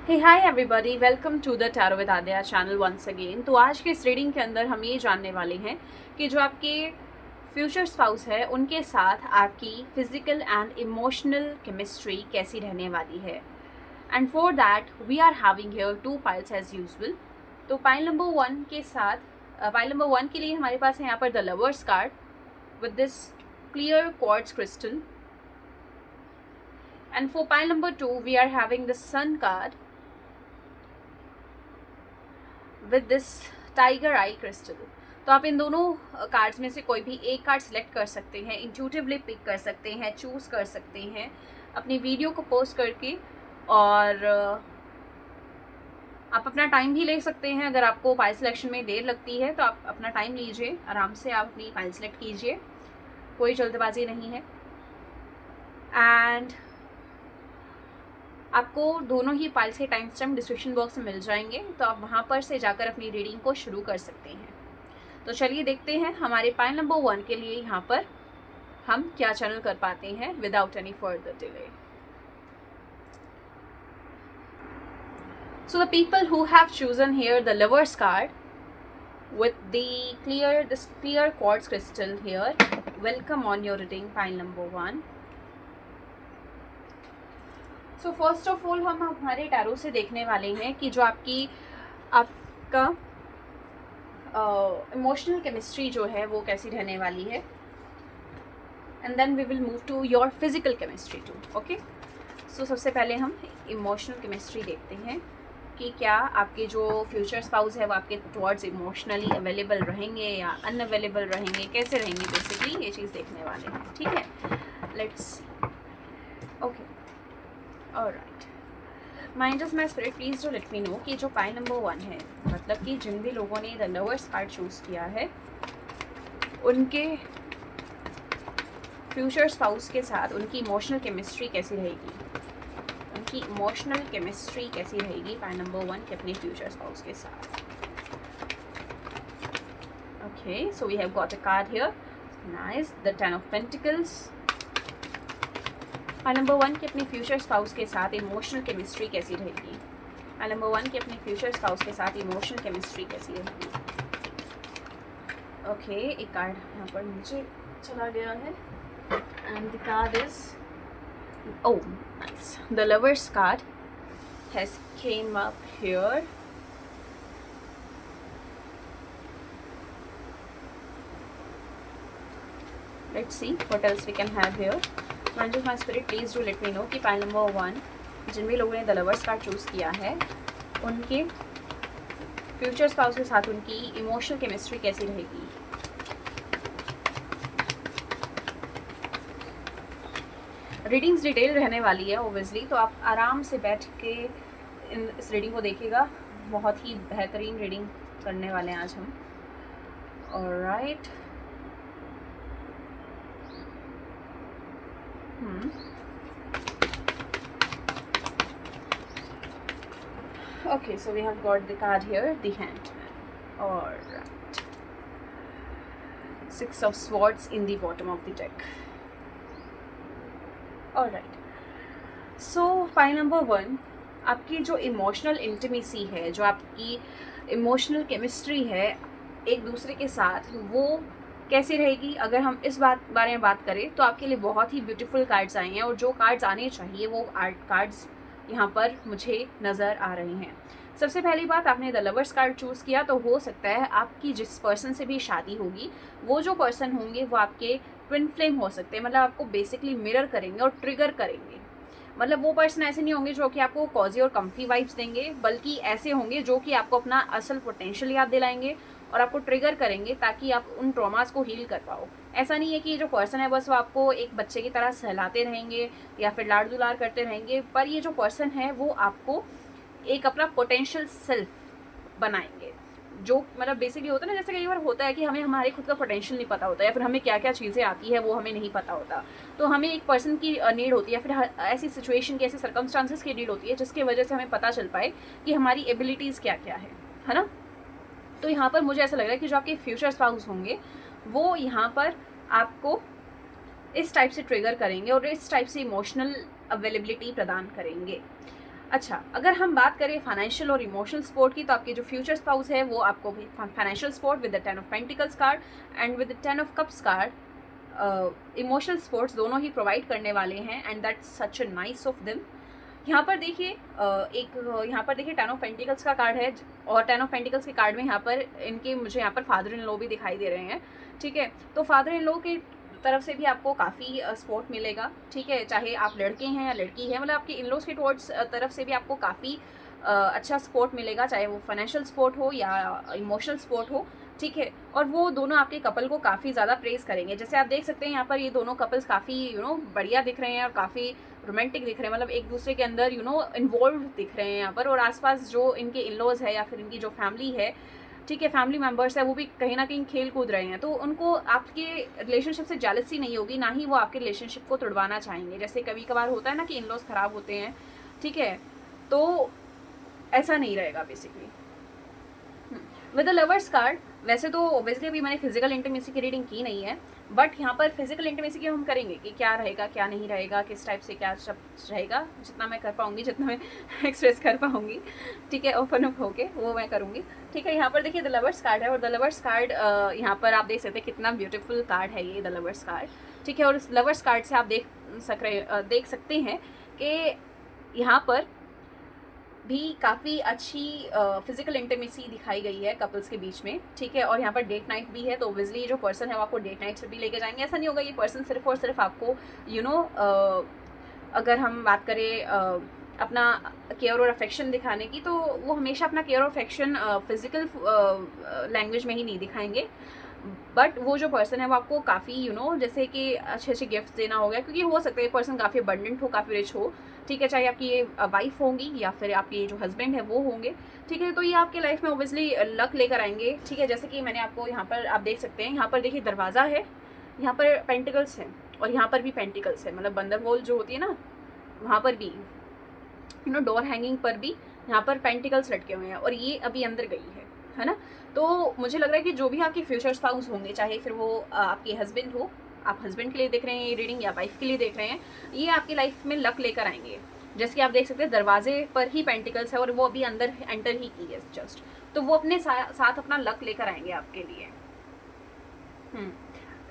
Hey hi everybody, welcome to the tarot with Aadya channel once again. तो आज के इस रीडिंग के अंदर हम ये जानने वाले हैं कि जो आपके फ्यूचर स्पाउस है उनके साथ आपकी फिजिकल एंड इमोशनल केमिस्ट्री कैसी रहने वाली है। And for that we are having here two piles as usual. तो पाइल नंबर वन के साथ पाइल नंबर वन के लिए हमारे पास है यहाँ पर the lovers card with this clear quartz crystal. And for pile number two we are having the sun card with this tiger eye crystal. तो आप इन दोनों कार्ड्स में से कोई भी एक कार्ड सिलेक्ट कर सकते हैं, इंट्यूटिवली पिक कर सकते हैं, चूज़ कर सकते हैं अपनी वीडियो को पोस्ट करके। और आप अपना टाइम भी ले सकते हैं। अगर आपको फाइल सिलेक्शन में देर लगती है तो आप अपना टाइम लीजिए, आराम से आप अपनी फाइल सिलेक्ट कीजिए, कोई जल्दबाजी नहीं है। एंड आपको दोनों ही फाइल्स के टाइम स्टैम्प डिस्क्रिप्शन बॉक्स में मिल जाएंगे, तो आप वहाँ पर से जाकर अपनी रीडिंग को शुरू कर सकते हैं। तो चलिए देखते हैं हमारे पाइल नंबर वन के लिए यहाँ पर हम क्या चैनल कर पाते हैं without any further delay. So the people who have chosen here the lovers card with this clear quartz crystal here, welcome on your reading pile number one. So first of all हम हमारे tarot से देखने वाले हैं कि जो आपका emotional chemistry जो है वो कैसी रहने वाली है। And then we will move to your physical chemistry too. Okay, so सबसे पहले हम इमोशनल केमिस्ट्री देखते हैं कि क्या आपके जो फ्यूचर स्पाउस है वो आपके टुवर्ड्स इमोशनली अवेलेबल रहेंगे या अनअवेलेबल रहेंगे, कैसे रहेंगे, बेसिकली ये चीज़ देखने वाले हैं। ठीक है, let's C. Okay, alright, minders my spirit please do let me know कि जो पाइल नंबर वन है, मतलब कि जिन भी लोगों ने द लवर्स कार्ड चूज़ किया है उनके फ्यूचर स्पाउस के साथ उनकी इमोशनल केमिस्ट्री कैसी रहेगी, उनकी इमोशनल केमिस्ट्री कैसी रहेगी पाइल नंबर वन के अपने फ्यूचर स्पाउस के साथ। Okay, so we have got a card here, nice, the ten of pentacles. Pile number one के अपने फ्यूचर स्पाउस के साथ इमोशनल केमिस्ट्री कैसी रहेगी, पाइल नंबर वन के अपने फ्यूचर स्पाउस के साथ इमोशनल केमिस्ट्री कैसी रहेगी। ओके, एक कार्ड यहाँ पर नीचे चला गया है and the card is oh nice, the lovers card has came up here. Let's see what else we can have here. Angel my spirit please do let me know कि pile number one जिन भी लोगों ने the lovers card choose किया है उनके future spouse के साथ उनकी इमोशनल केमिस्ट्री कैसी रहेगी। रीडिंग्स डिटेल रहने वाली है ओब्वियसली, तो आप आराम से बैठ के इस रीडिंग को देखिएगा। बहुत ही बेहतरीन रीडिंग करने वाले हैं आज हम। Alright, okay, so we have got the card here, the hanged man. Alright, six of swords in the bottom of the deck. Alright, so pile number one, आपकी जो इमोशनल इंटीमेसी है, जो आपकी इमोशनल केमिस्ट्री है एक दूसरे के साथ, वो कैसी रहेगी। अगर हम इस बारे में बात करें तो आपके लिए बहुत ही ब्यूटीफुल कार्ड्स आए हैं और जो कार्ड्स आने चाहिए वो आर्ट कार्ड्स यहाँ पर मुझे नज़र आ रहे हैं। सबसे पहली बात, आपने द लवर्स कार्ड चूज़ किया तो हो सकता है आपकी जिस पर्सन से भी शादी होगी वो जो पर्सन होंगे वो आपके ट्विन फ्लेम हो सकते हैं, मतलब आपको बेसिकली मिरर करेंगे और ट्रिगर करेंगे। मतलब वो पर्सन ऐसे नहीं होंगे जो कि आपको कॉजी और कम्फी वाइब्स देंगे, बल्कि ऐसे होंगे जो कि आपको अपना असल पोटेंशियल याद दिलाएंगे और आपको ट्रिगर करेंगे ताकि आप उन ट्रॉमास को हील कर पाओ। ऐसा नहीं है कि ये जो पर्सन है बस वो आपको एक बच्चे की तरह सहलाते रहेंगे या फिर लाड़ दुलार करते रहेंगे, पर ये जो पर्सन है वो आपको एक अपना पोटेंशियल सेल्फ बनाएंगे। जो मतलब बेसिकली होता है ना, जैसे कई बार होता है कि हमें हमारे खुद का पोटेंशियल नहीं पता होता या फिर हमें क्या क्या चीज़ें आती है वो हमें नहीं पता होता, तो हमें एक पर्सन की नीड होती है, फिर ऐसी सिचुएशन की, ऐसे सर्कमस्टांसेस की नीड होती है जिसकी वजह से हमें पता चल पाए कि हमारी एबिलिटीज़ क्या क्या है ना। तो यहाँ पर मुझे ऐसा लग रहा है कि जो आपके फ्यूचर स्पाउस होंगे वो यहाँ पर आपको इस टाइप से ट्रिगर करेंगे और इस टाइप से इमोशनल अवेलेबिलिटी प्रदान करेंगे। अच्छा, अगर हम बात करें फाइनेंशियल और इमोशनल सपोर्ट की, तो आपके जो फ्यूचर स्पाउस है वो आपको भी financial support with the 10 of pentacles card and with the 10 of cups card emotional supports दोनों ही प्रोवाइड करने वाले हैं, and that's such a nice of them. यहाँ पर देखिए यहाँ पर देखिए 10 ऑफ पेंटिकल्स का कार्ड है, और 10 ऑफ पेंटिकल्स के कार्ड में यहाँ पर इनके मुझे यहाँ पर फादर इन लॉ भी दिखाई दे रहे हैं। ठीक है, तो फादर इन लॉ की तरफ से भी आपको काफ़ी सपोर्ट मिलेगा। ठीक है, चाहे आप लड़के हैं या लड़की है, मतलब आपके इन लॉज के टुवर्ड्स तरफ से भी आपको काफ़ी अच्छा सपोर्ट मिलेगा, चाहे वो फाइनेंशियल सपोर्ट हो या इमोशनल सपोर्ट हो। ठीक है, और वो दोनों आपके कपल को काफ़ी ज़्यादा प्रेस करेंगे। जैसे आप देख सकते हैं यहाँ पर ये दोनों कपल्स काफ़ी बढ़िया दिख रहे हैं और काफ़ी रोमांटिक दिख रहे हैं, मतलब एक दूसरे के अंदर इन्वॉल्व दिख रहे हैं यहाँ पर। और आसपास जो इनके इन लॉज है या फिर इनकी जो फैमिली है, ठीक है, फैमिली मेम्बर्स है, वो भी कहीं ना कहीं खेल कूद रहे हैं, तो उनको आपके रिलेशनशिप से जेलसी नहीं होगी, ना ही वो आपके रिलेशनशिप को तोड़वाना चाहेंगे। जैसे कभी कभार होता है ना कि इन लॉज खराब होते हैं, ठीक है, तो ऐसा नहीं रहेगा basically. With the lovers card, वैसे तो ऑब्वियसली अभी मैंने फिजिकल इंटीमेसी की रीडिंग की नहीं है, बट यहाँ पर फिजिकल इंटीमेसी की हम करेंगे कि क्या रहेगा क्या नहीं रहेगा, किस टाइप से क्या सब रहेगा, जितना मैं कर पाऊँगी, जितना मैं एक्सप्रेस कर पाऊँगी, ठीक है, ओपन अप होके वो मैं करूँगी। ठीक है, यहाँ पर देखिए द लवर्स कार्ड है, और द लवर्स कार्ड यहाँ पर आप देख सकते हैं कितना ब्यूटीफुल कार्ड है ये द लवर्स कार्ड। ठीक है, और इस लवर्स कार्ड से आप देख सकते हैं कि यहाँ पर भी काफ़ी अच्छी फिजिकल इंटीमेसी दिखाई गई है कपल्स के बीच में। ठीक है, और यहाँ पर डेट नाइट भी है, तो ऑब्वियसली जो पर्सन है वो आपको डेट नाइट से भी लेके जाएंगे। ऐसा नहीं होगा ये पर्सन सिर्फ और सिर्फ आपको अगर हम बात करें अपना केयर और अफेक्शन दिखाने की, तो वो हमेशा अपना केयर और अफेक्शन फिजिकल लैंग्वेज में ही नहीं दिखाएंगे, बट वो जो पर्सन है वो आपको काफ़ी जैसे कि अच्छे अच्छे गिफ्ट देना हो गया, क्योंकि हो सकता है ये पर्सन काफ़ी अबंडेंट हो, काफ़ी रिच हो। ठीक है, चाहे आपकी ये वाइफ होंगी या फिर आपके जो हस्बैंड है वो होंगे। ठीक है, तो ये आपके लाइफ में ऑब्वियसली लक लेकर आएंगे। ठीक है, जैसे कि मैंने आपको यहाँ पर आप देख सकते हैं, यहाँ पर देखिए दरवाज़ा है, यहाँ पर पेंटिकल्स है, और यहाँ पर भी पेंटिकल्स है, मतलब बंदर वॉल जो होती है ना, वहाँ पर भी डोर हैंगिंग पर भी यहाँ पर पेंटिकल्स लटके हुए हैं, और ये अभी अंदर गई है ना। तो मुझे लग रहा है कि जो भी आपके फ्यूचर स्पाउस होंगे, चाहे फिर वो आपके हस्बैंड हो, आप हस्बैंड के लिए देख रहे हैं ये रीडिंग, या वाइफ के लिए देख रहे हैं, ये आपकी लाइफ में लक लेकर आएंगे। जैसे कि आप देख सकते हैं दरवाजे पर ही पेंटिकल्स है, और वो अभी अंदर एंटर ही की है जस्ट, तो वो अपने साथ अपना लक लेकर आएंगे आपके लिए।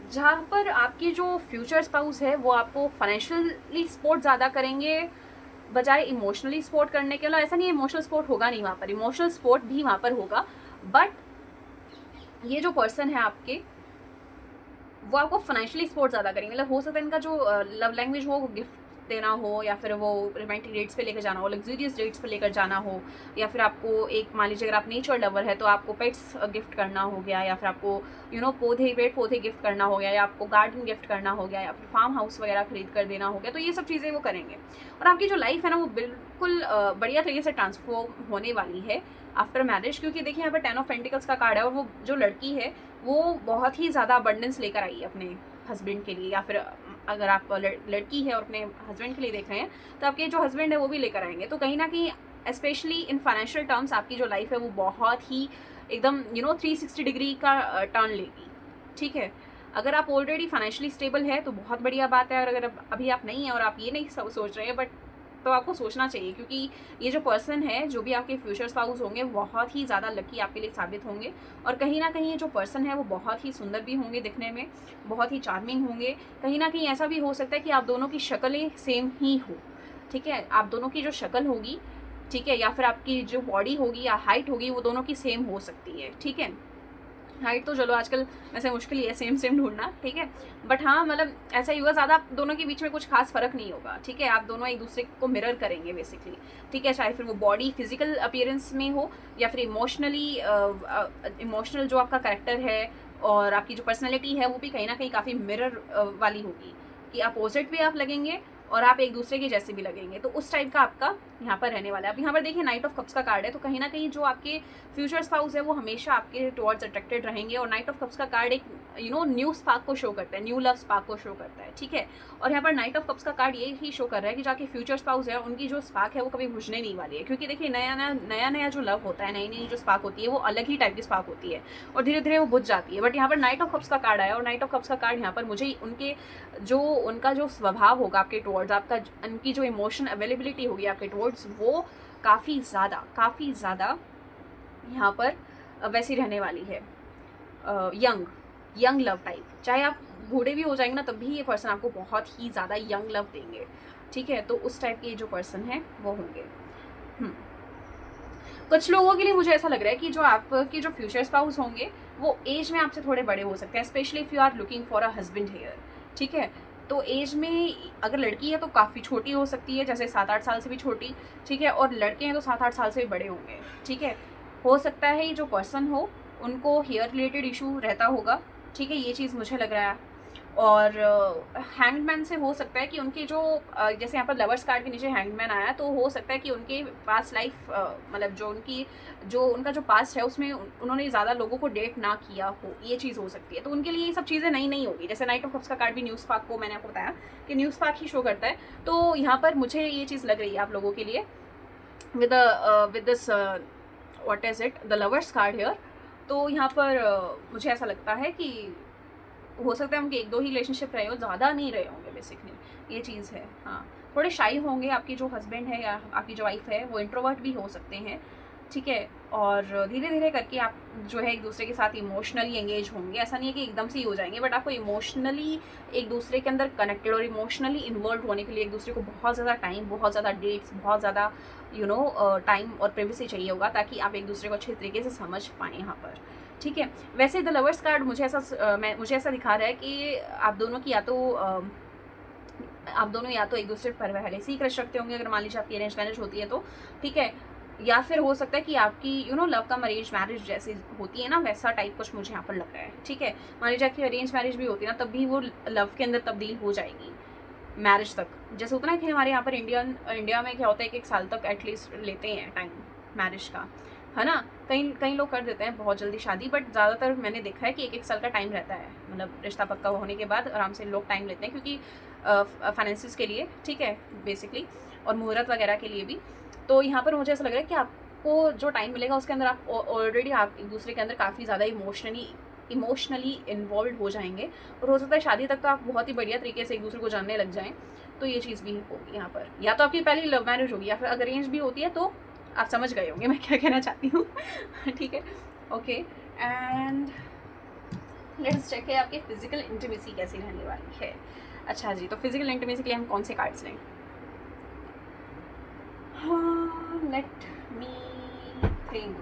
जहाँ पर आपकी जो फ्यूचर स्पाउस है वो आपको फाइनेंशियली सपोर्ट ज़्यादा करेंगे बजाय इमोशनली सपोर्ट करने के। ऐसा नहीं है इमोशनल सपोर्ट होगा नहीं वहाँ पर, इमोशनल सपोर्ट भी वहाँ पर होगा, बट ये जो पर्सन है आपके वो आपको फाइनेंशियली सपोर्ट ज़्यादा करेंगे। मतलब हो सकता है इनका जो लव लैंग्वेज हो, गिफ्ट देना हो, या फिर वो रोमांटिक डेट्स पे लेकर जाना हो, लग्जरियस डेट्स पे लेकर जाना हो, या फिर आपको एक मान लीजिए अगर आप नेचर लवर है तो आपको पेट्स गिफ्ट करना हो गया, या फिर आपको पेड़ पौधे गिफ्ट करना हो गया, या आपको गार्डन गिफ्ट करना हो गया, या फिर फार्म हाउस वगैरह खरीद कर देना हो गया। तो ये सब चीज़ें वो करेंगे, और आपकी जो लाइफ है ना वो बिल्कुल बढ़िया तरीके से ट्रांसफॉर्म होने वाली है आफ्टर मैरिज। क्योंकि देखिए यहाँ पर 10 ऑफ पेंटिकल्स का कार्ड है, और वो जो लड़की है वो बहुत ही ज़्यादा अबंडेंस लेकर आई है अपने हस्बैंड के लिए, या फिर अगर आप लड़की है और अपने हस्बैंड के लिए देख रहे हैं तो आपके जो हस्बैंड है वो भी लेकर आएंगे। तो कहीं ना कहीं स्पेशली इन फाइनेंशियल टर्म्स आपकी जो लाइफ है वो बहुत ही एकदम 360 डिग्री का टर्न लेगी। ठीक है, अगर आप ऑलरेडी फाइनेंशियली स्टेबल है तो बहुत बढ़िया बात है, और अगर अभी आप नहीं है और आप ये नहीं सोच रहे हैं, बट तो आपको सोचना चाहिए, क्योंकि ये जो पर्सन है, जो भी आपके फ्यूचर स्पाउस होंगे, बहुत ही ज़्यादा लकी आपके लिए साबित होंगे। और कहीं ना कहीं ये जो पर्सन है वो बहुत ही सुंदर भी होंगे दिखने में, बहुत ही चार्मिंग होंगे। कहीं ना कहीं ऐसा भी हो सकता है कि आप दोनों की शक्लें सेम ही हो। ठीक है, आप दोनों की जो शक्ल होगी, ठीक है, या फिर आपकी जो बॉडी होगी या हाइट होगी, वो दोनों की सेम हो सकती है। ठीक है, हाइट तो चलो आजकल वैसे मुश्किल ही है सेम ढूंढना। ठीक है, बट हाँ मतलब ऐसा ही होगा, ज़्यादा दोनों के बीच में कुछ खास फर्क नहीं होगा। ठीक है, आप दोनों एक दूसरे को मिरर करेंगे बेसिकली। ठीक है, चाहे फिर वो बॉडी फिजिकल अपीयरेंस में हो, या फिर इमोशनल जो आपका कैरेक्टर है और आपकी जो पर्सनैलिटी है वो भी कहीं ना कहीं काफ़ी मिरर वाली होगी, कि अपोजिट भी आप लगेंगे और आप एक दूसरे के जैसे भी लगेंगे। तो उस टाइप का आपका यहाँ पर रहने वाला है। अब यहाँ पर देखिए नाइट ऑफ कप्स का कार्ड है, तो कहीं ना कहीं जो आपके फ्यूचर स्पाउस है वो हमेशा आपके टुवर्ड्स अट्रैक्टेड रहेंगे। और नाइट ऑफ कप्स का कार्ड एक न्यू स्पार्क को शो करता है, न्यू लव स्पार्क को शो करता है। ठीक है, और यहाँ पर नाइट ऑफ कप्स का कार्ड ये ही शो कर रहा है कि जो आपके फ्यूचर स्पाउस है उनकी जो स्पार्क है वो कभी बुझने नहीं वाली है। क्योंकि देखिए नया जो लव होता है, नई नई जो स्पार्क होती है वो अलग ही टाइप की स्पार्क होती है, और धीरे धीरे वो बुझ जाती है। बट यहाँ पर नाइट ऑफ कप्स का कार्ड आया, और नाइट ऑफ कप्स का कार्ड यहाँ पर मुझे उनका जो स्वभाव होगा आपके टुवर्ड्स, आपका उनकी जो इमोशन अवेलेबिलिटी होगी आपके टुवर्ड्स वो काफ़ी ज़्यादा यहाँ पर वैसी रहने वाली है, यंग लव टाइप। चाहे आप बूढ़े भी हो जाएंगे ना, तब भी ये पर्सन आपको बहुत ही ज़्यादा यंग लव देंगे, ठीक है। तो उस टाइप के जो पर्सन है वो होंगे। कुछ लोगों के लिए मुझे ऐसा लग रहा है कि जो आपके जो फ्यूचर स्पाउस होंगे वो एज में आपसे थोड़े बड़े हो सकते हैं, specially if you are looking for a husband here, ठीक है। तो एज में अगर लड़की है तो काफ़ी छोटी हो सकती है, जैसे 7-8 साल से भी छोटी, ठीक है। और लड़के हैं तो 7-8 साल से भी बड़े होंगे, ठीक है। हो सकता है ये जो पर्सन हो उनको हेयर रिलेटेड इशू रहता होगा, ठीक है, ये चीज़ मुझे लग रहा है। और हैंगमैन से हो सकता है कि उनके जो जैसे यहाँ पर लवर्स कार्ड के नीचे हैंगमैन आया, तो हो सकता है कि उनके पास्ट लाइफ मतलब जो उनका जो पास्ट है उसमें उन्होंने ज़्यादा लोगों को डेट ना किया हो, ये चीज़ हो सकती है। तो उनके लिए ये सब चीज़ें नई होगी। जैसे नाइट ऑफ कप्स का कार्ड भी न्यूज़ पार्क को मैंने आपको बताया कि न्यूज़ पार्क ही शो करता है। तो यहाँ पर मुझे ये चीज़ लग रही है आप लोगों के लिए with this what is it, the lovers card here. तो यहाँ पर मुझे ऐसा लगता है कि हो सकता है उनके 1-2 ही रिलेशनशिप रहे हो, ज़्यादा नहीं रहे होंगे बेसिकली, ये चीज़ है। हाँ, थोड़े शाई होंगे। आपकी जो हस्बैंड है या आपकी जो वाइफ है वो इंट्रोवर्ट भी हो सकते हैं, ठीक है। और धीरे धीरे करके आप जो है एक दूसरे के साथ इमोशनली एंगेज होंगे। ऐसा नहीं है कि एकदम से ही हो जाएंगे, बट आपको इमोशनली एक दूसरे के अंदर कनेक्टेड और इमोशनली इन्वॉल्व होने के लिए एक दूसरे को बहुत ज़्यादा टाइम, बहुत ज़्यादा डेट्स, बहुत ज़्यादा टाइम और प्राइवेसी चाहिए होगा, ताकि आप एक दूसरे को अच्छे तरीके से समझ पाएँ यहाँ पर, ठीक है। वैसे द लवर्स कार्ड मुझे ऐसा दिखा रहा है कि आप दोनों या तो एक दूसरे पर पहले से ही क्रश रखते होंगे, अगर मान लीजिए आपकी अरेंज मैरिज होती है तो, ठीक है। या फिर हो सकता है कि आपकी लव कम अरेंज मैरिज जैसी होती है ना, वैसा टाइप कुछ मुझे यहाँ पर लग रहा है, ठीक है। मान लीजिए आपकी अरेंज मैरिज भी होती है ना, तब भी वो लव के अंदर तब्दील हो जाएगी मैरिज तक। जैसे होता है कि हमारे यहाँ पर इंडिया में क्या होता है कि 1 साल तक एटलीस्ट लेते हैं टाइम मैरिज का, है ना। कई लोग कर देते हैं बहुत जल्दी शादी, बट ज़्यादातर मैंने देखा है कि 1-1 साल का टाइम रहता है, मतलब रिश्ता पक्का होने के बाद आराम से लोग टाइम लेते हैं, क्योंकि फाइनेंसिस के लिए, ठीक है, बेसिकली, और मुहूर्त वगैरह के लिए भी। तो यहाँ पर मुझे ऐसा लग रहा है कि आपको जो टाइम मिलेगा उसके अंदर आप ऑलरेडी आप एक दूसरे के अंदर काफ़ी ज़्यादा इमोशनली इन्वॉल्व हो जाएंगे, और हो सकता है शादी तक तो आप बहुत ही बढ़िया तरीके से एक दूसरे को जानने लग जाएं। तो ये चीज़ भी होगी यहाँ पर, या तो आपकी पहली लव मैरिज होगी, या फिर अगर अरेंज भी होती है तो आप समझ गए होंगे मैं क्या कहना चाहती हूँ। ठीक है, ओके। एंड लेट्स चेक है आपकी फिजिकल इंटीमेसी कैसी रहने वाली है। अच्छा जी, तो फिजिकल इंटीमेसी के लिए हम कौन से कार्ड्स लें? Let me think.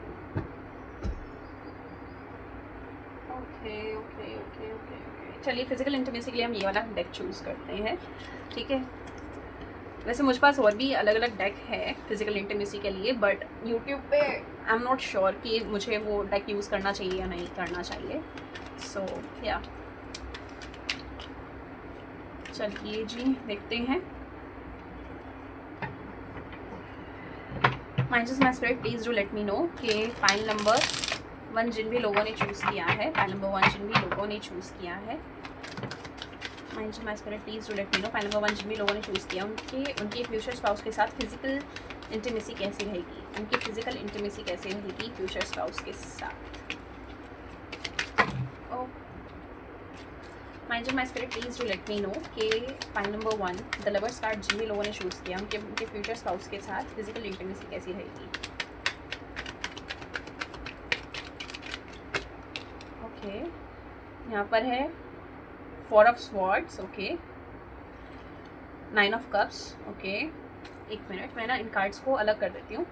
ओके, चलिए फिजिकल इंटीमेसी के लिए हम ये वाला डेक चूज़ करते हैं, ठीक है। वैसे मुझ पास और भी अलग अलग डेक है फिजिकल इंटीमेसी के लिए, बट यूट्यूब पे आई एम नॉट श्योर कि मुझे वो डेक यूज़ करना चाहिए या नहीं करना चाहिए। सो या चलिए जी, देखते हैं। My spirit please do let me know कि फाइल नंबर 1 जिन भी लोगों ने चूज़ किया है, फाइल नंबर 1 जिन भी लोगों ने चूज़ किया है, my spirit please do let me no, file number 1 जिन भी लोगों ने चूज़ किया, उनके फ्यूचर स्पाउस के साथ फिजिकल इंटीमेसी कैसी रहेगी, उनकी फिजिकल इंटीमेसी कैसी रहेगी फ्यूचर स्पाउस के साथ। My spirit please do let me know कि pile number 1 the lovers card जिन भी लोगों ने चूज़ किया, उनके फ्यूचर स्पाउस के साथ फिजिकल इंटीमेसी कैसी रहेगी। ओके, यहाँ पर है 4 of swords, okay, 9 of cups, okay. एक मिनट, मैं ना इन कार्ड्स को अलग कर देती हूँ,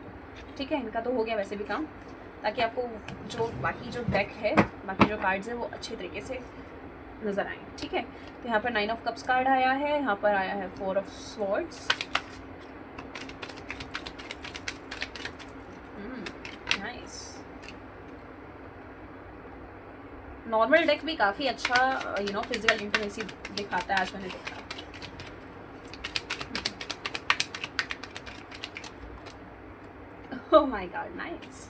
ठीक है। इनका तो हो गया वैसे भी काम, ताकि आपको जो बाकी जो डेक है, बाकी जो कार्ड्स हैं वो अच्छे तरीके से नज़र आए, ठीक है। तो यहाँ पर 9 ऑफ कप्स कार्ड आया है, यहाँ पर आया है 4 of swords, nice. Normal deck भी काफ़ी अच्छा फिजिकल इंटीमेसी दिखाता है, आज मैंने देखा। Oh my God, nice.